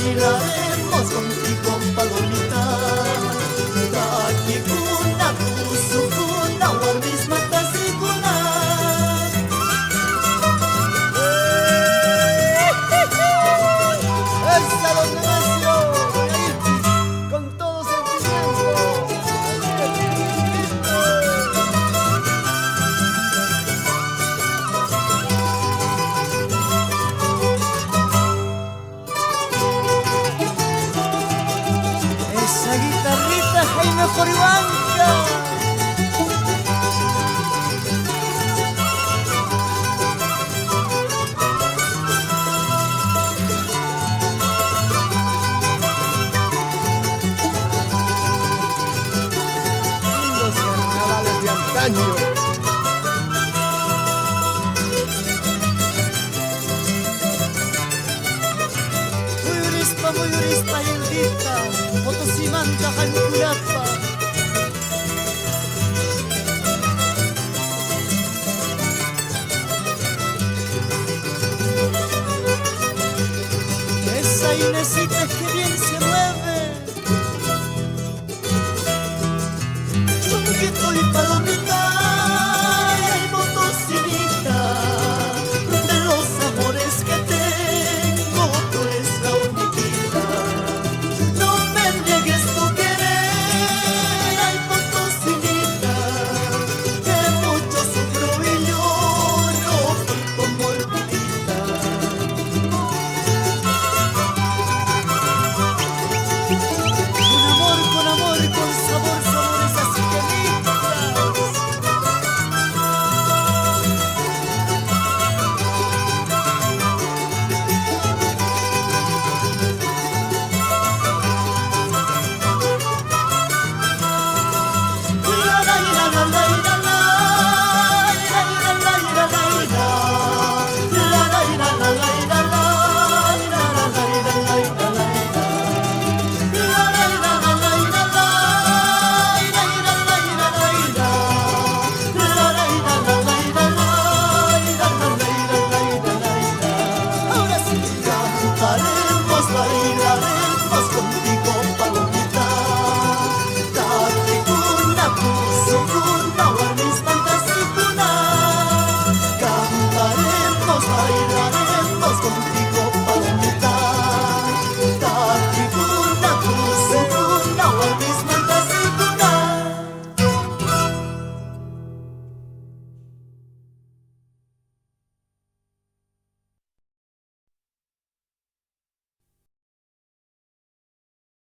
bailaremos contigo, palomita. Takikuna, kusukuna, warmis matasikuna. ¡Esa don Nemesio! Con todo sentimiento. Esa guitarrita Jaime Joribanca. Lindos carnavales de antaño. Muyurispa, Yildita, Potosimanta, Jancurapa. Esa Inesita que bien se mueve. Chunguito y palomita, y Potosimita, de los amores que tengo, tú eres la única. No me niegues tu querer, ay Potosimita, que mucho sufro y lloro por tu amor, vidita. Con amor, con sabor, sabores así que ahora sí cantaremos,